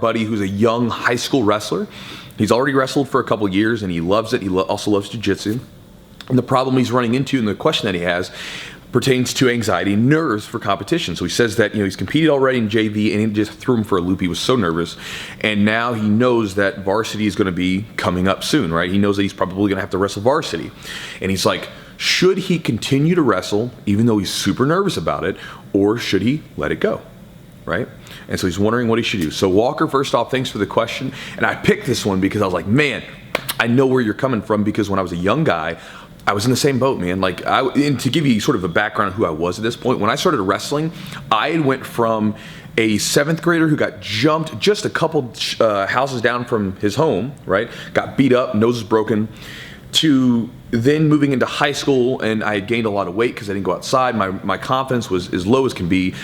buddy who's a young high school wrestler. He's already wrestled for a couple years and he loves it. He also loves jiu-jitsu. And the problem he's running into and the question that he has pertains to anxiety and nerves for competition. So he says that, he's competed already in JV and it just threw him for a loop. He was so nervous. And now he knows that varsity is going to be coming up soon, right? He knows that he's probably going to have to wrestle varsity. And he's like, should he continue to wrestle even though he's super nervous about it, or should he let it go, right? And so he's wondering what he should do. So Walker, first off, thanks for the question. And I picked this one because I was like, man, I know where you're coming from, because when I was a young guy, I was in the same boat, man. And to give you sort of a background of who I was at this point, when I started wrestling, I went from a 7th grader who got jumped just a couple houses down from his home, right? Got beat up, nose was broken, to then moving into high school, and I had gained a lot of weight because I didn't go outside. My confidence was as low as can be.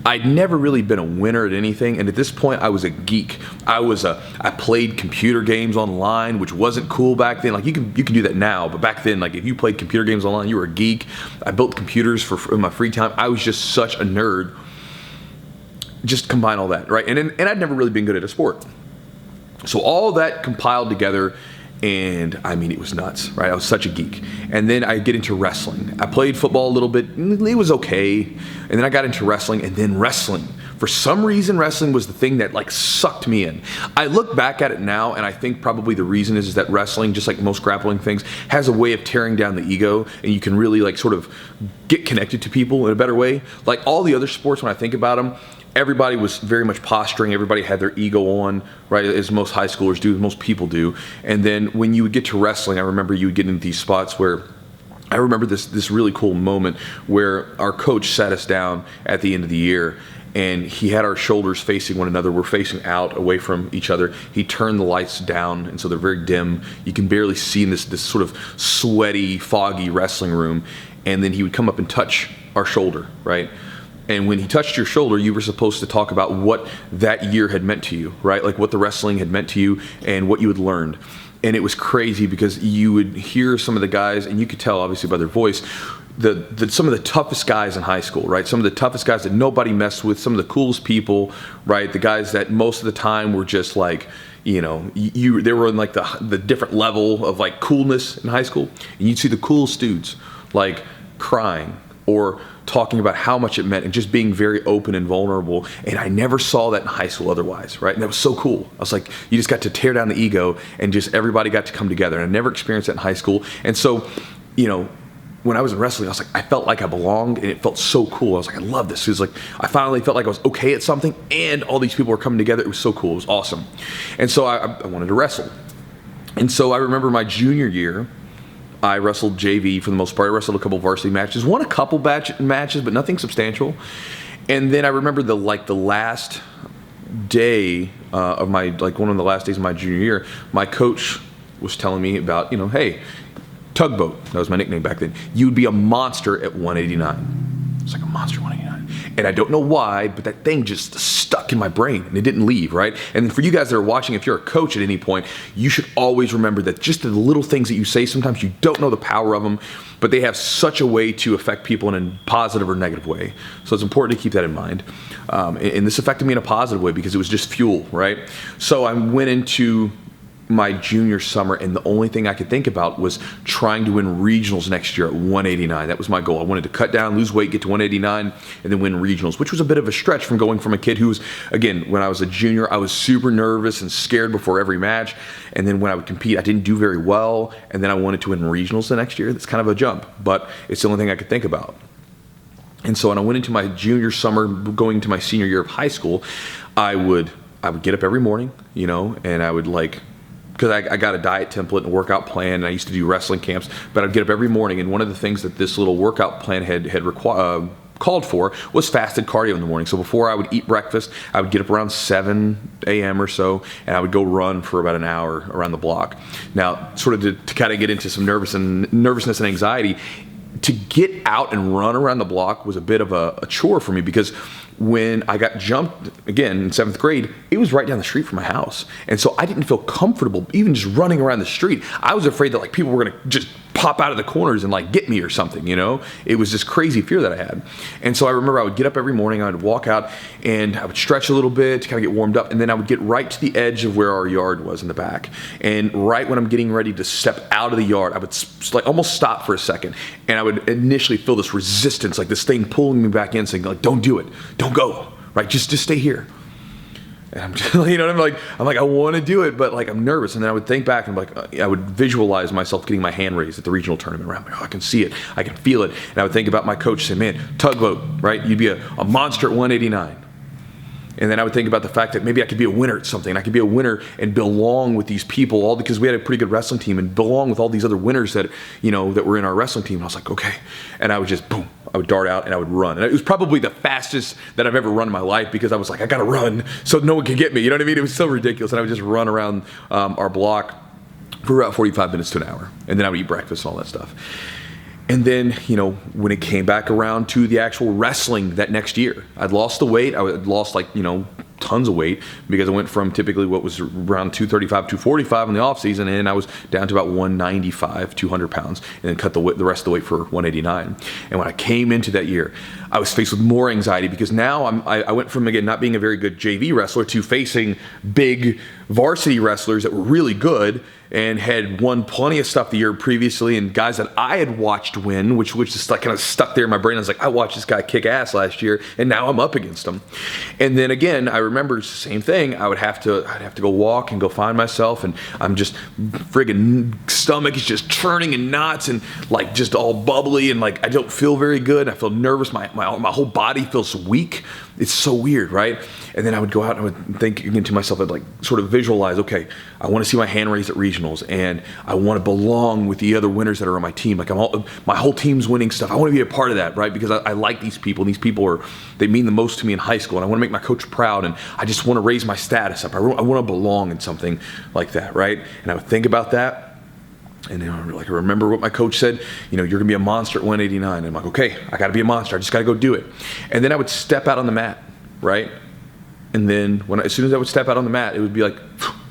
I'd never really been a winner at anything, and at this point I was a geek. I played computer games online, which wasn't cool back then. Like you can do that now, but back then, like if you played computer games online, you were a geek. I built computers in my free time. I was just such a nerd. Just combine all that, right? And I'd never really been good at a sport. So all that compiled together, and I mean, it was nuts, right? I was such a geek. And then I get into wrestling. I played football a little bit, it was okay. And then I got into wrestling, and then wrestling. For some reason, wrestling was the thing that like sucked me in. I look back at it now, and I think probably the reason is that wrestling, just like most grappling things, has a way of tearing down the ego, and you can really like sort of get connected to people in a better way. Like all the other sports, when I think about them, everybody was very much posturing. Everybody had their ego on, right, as most high schoolers do, as most people do. And then when you would get to wrestling, I remember you would get into these spots where I remember this really cool moment where our coach sat us down at the end of the year, and he had our shoulders facing one another. We're facing out away from each other. He turned the lights down, and so they're very dim. You can barely see in this sort of sweaty, foggy wrestling room. And then he would come up and touch our shoulder, right? And when he touched your shoulder, you were supposed to talk about what that year had meant to you, right? Like what the wrestling had meant to you and what you had learned. And it was crazy because you would hear some of the guys, and you could tell obviously by their voice, some of the toughest guys in high school, right? Some of the toughest guys that nobody messed with, some of the coolest people, right? The guys that most of the time were just like, they were in like the different level of like coolness in high school. And you'd see the coolest dudes like crying or talking about how much it meant and just being very open and vulnerable. And I never saw that in high school otherwise, right? And that was so cool. I was like, you just got to tear down the ego and just everybody got to come together. And I never experienced that in high school. And so, when I was in wrestling, I was like, I felt like I belonged, and it felt so cool. I was like, I love this. It was like, I finally felt like I was okay at something, and all these people were coming together. It was so cool. It was awesome. And so I wanted to wrestle. And so I remember my junior year, I wrestled JV for the most part. I wrestled a couple varsity matches, won a couple matches, but nothing substantial. And then I remember the last day of my, one of the last days of my junior year, my coach was telling me about, hey, Tugboat, that was my nickname back then, you would be a monster at 189. It's like a monster 189. And I don't know why, but that thing just stuck in my brain and it didn't leave, right? And for you guys that are watching, if you're a coach at any point, you should always remember that just the little things that you say, sometimes you don't know the power of them, but they have such a way to affect people in a positive or negative way. So it's important to keep that in mind. And this affected me in a positive way because it was just fuel, right? So I went into my junior summer, and the only thing I could think about was trying to win regionals next year at 189. That was my goal. I wanted to cut down, lose weight, get to 189, and then win regionals, which was a bit of a stretch from going from a kid who was, again, when I was a junior, I was super nervous and scared before every match, and then when I would compete, I didn't do very well, and then I wanted to win regionals the next year. That's kind of a jump, but it's the only thing I could think about. And so when I went into my junior summer, going into my senior year of high school, I would get up every morning, and I would because I got a diet template and a workout plan, and I used to do wrestling camps, but I'd get up every morning, and one of the things that this little workout plan had called for was fasted cardio in the morning. So before I would eat breakfast, I would get up around 7 a.m. or so, and I would go run for about an hour around the block. Now, sort of to kind of get into some nervousness and anxiety, to get out and run around the block was a bit of a chore for me, because when I got jumped again in 7th grade, it was right down the street from my house. And so I didn't feel comfortable even just running around the street. I was afraid that people were going to just pop out of the corners and like get me or something, you know? It was this crazy fear that I had. And so I remember I would get up every morning, I would walk out and I would stretch a little bit to kind of get warmed up, and then I would get right to the edge of where our yard was in the back. And right when I'm getting ready to step out of the yard, I would like almost stop for a second, and I would initially feel this resistance, like this thing pulling me back in, saying like, don't do it, don't go, right? Just stay here. And I'm just, you know, I'm like, I want to do it, but like I'm nervous. And then I would think back and like, I would visualize myself getting my hand raised at the regional tournament. Right? Oh, I can see it, I can feel it. And I would think about my coach saying, man, tugboat, right? You'd be a monster at 189. And then I would think about the fact that maybe I could be a winner at something. I could be a winner and belong with these people, all because we had a pretty good wrestling team, and belong with all these other winners that, you know, that were in our wrestling team. And I was like, okay. And I would just, boom, I would dart out and I would run. And it was probably the fastest that I've ever run in my life, because I was like, I got to run so no one can get me. You know what I mean? It was so ridiculous. And I would just run around our block for about 45 minutes to an hour. And then I would eat breakfast and all that stuff. And then, you know, when it came back around to the actual wrestling that next year, I'd lost the weight. I had lost like, you know, tons of weight, because I went from typically what was around 235, 245 in the off season, and I was down to about 195, 200 pounds, and then cut the rest of the weight for 189. And when I came into that year, I was faced with more anxiety, because now I went from, again, not being a very good JV wrestler to facing big varsity wrestlers that were really good and had won plenty of stuff the year previously, and guys that I had watched win, which just like kind of stuck there in my brain. I was like, I watched this guy kick ass last year, and now I'm up against him. And then again, I remember it's the same thing. I'd have to go walk and go find myself, and I'm just friggin' stomach is just churning in knots and like just all bubbly, and like I don't feel very good. I feel nervous. My whole body feels weak. It's so weird, right? And then I would go out and I would think again to myself, I'd like sort of visualize, okay, I want to see my hand raised at regionals, and I want to belong with the other winners that are on my team. Like my whole team's winning stuff. I want to be a part of that, right? Because I like these people, and these people they mean the most to me in high school, and I want to make my coach proud, and I just want to raise my status up. I want to belong in something like that, right? And I would think about that. And then like I remember what my coach said, you know, you're gonna be a monster at 189. And I'm like, okay, I gotta be a monster. I just gotta go do it. And then I would step out on the mat, right? And then as soon as I would step out on the mat, it would be like,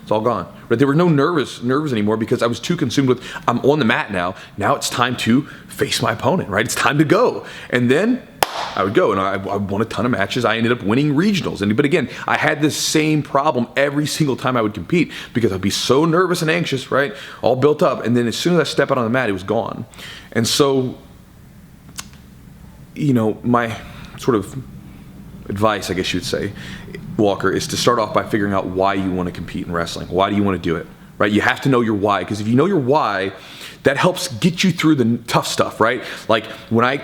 it's all gone. But there were no nerves anymore, because I was too consumed with, I'm on the mat now. Now it's time to face my opponent, right? It's time to go. And then I would go, and I won a ton of matches. I ended up winning regionals. But again, I had this same problem every single time I would compete, because I'd be so nervous and anxious, right? All built up. And then as soon as I step out on the mat, it was gone. And so, you know, my sort of advice, I guess you'd say, Walker, is to start off by figuring out why you want to compete in wrestling. Why do you want to do it, right? You have to know your why, because if you know your why, that helps get you through the tough stuff, right? Like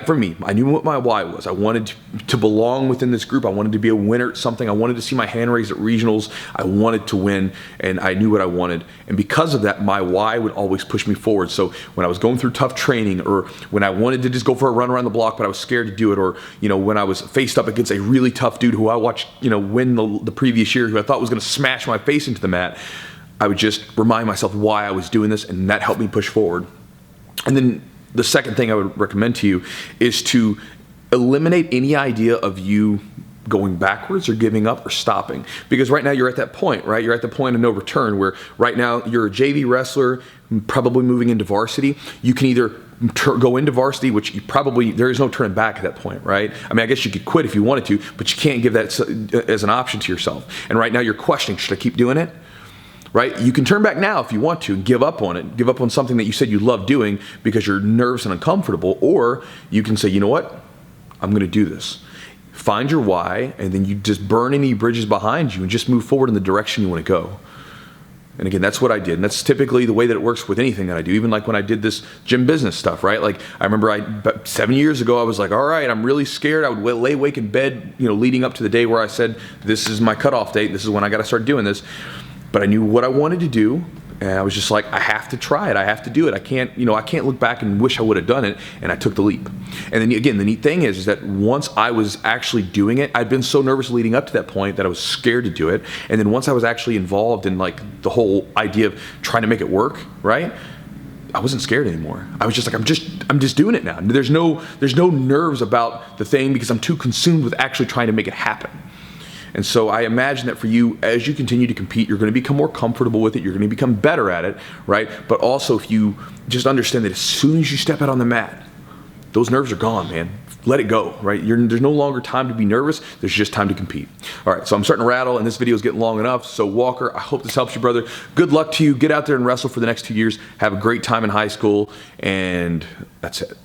for me, I knew what my why was. I wanted to belong within this group. I wanted to be a winner at something. I wanted to see my hand raised at regionals. I wanted to win, and I knew what I wanted. And because of that, my why would always push me forward. So when I was going through tough training, or when I wanted to just go for a run around the block, but I was scared to do it, or, you know, when I was faced up against a really tough dude who I watched, you know, win the previous year, who I thought was going to smash my face into the mat, I would just remind myself why I was doing this, and that helped me push forward. And then the second thing I would recommend to you is to eliminate any idea of you going backwards or giving up or stopping. Because right now you're at that point, right? You're at the point of no return, where right now you're a JV wrestler, probably moving into varsity. You can either go into varsity, which there is no turning back at that point, right? I mean, I guess you could quit if you wanted to, but you can't give that as an option to yourself. And right now you're questioning, should I keep doing it? Right? You can turn back now if you want to and give up on it. Give up on something that you said you love doing because you're nervous and uncomfortable. Or you can say, you know what? I'm going to do this. Find your why, and then you just burn any bridges behind you and just move forward in the direction you want to go. And again, that's what I did. And that's typically the way that it works with anything that I do. Even like when I did this gym business stuff, right? Like I remember about 7 years ago, I was like, all right, I'm really scared. I would lay awake in bed, you know, leading up to the day where I said, this is my cutoff date. This is when I got to start doing this. But I knew what I wanted to do, and I was just like, I have to try it. I have to do it. I can't look back and wish I would have done it. And I took the leap. And then again, the neat thing is that once I was actually doing it, I'd been so nervous leading up to that point that I was scared to do it. And then once I was actually involved in like the whole idea of trying to make it work, right? I wasn't scared anymore. I was just like, I'm just doing it now. There's no nerves about the thing, because I'm too consumed with actually trying to make it happen. And so I imagine that for you, as you continue to compete, you're going to become more comfortable with it. You're going to become better at it, right? But also if you just understand that as soon as you step out on the mat, those nerves are gone, man. Let it go, right? There's no longer time to be nervous. There's just time to compete. All right, so I'm starting to rattle, and this video is getting long enough. So Walker, I hope this helps you, brother. Good luck to you. Get out there and wrestle for the next 2 years. Have a great time in high school, and that's it.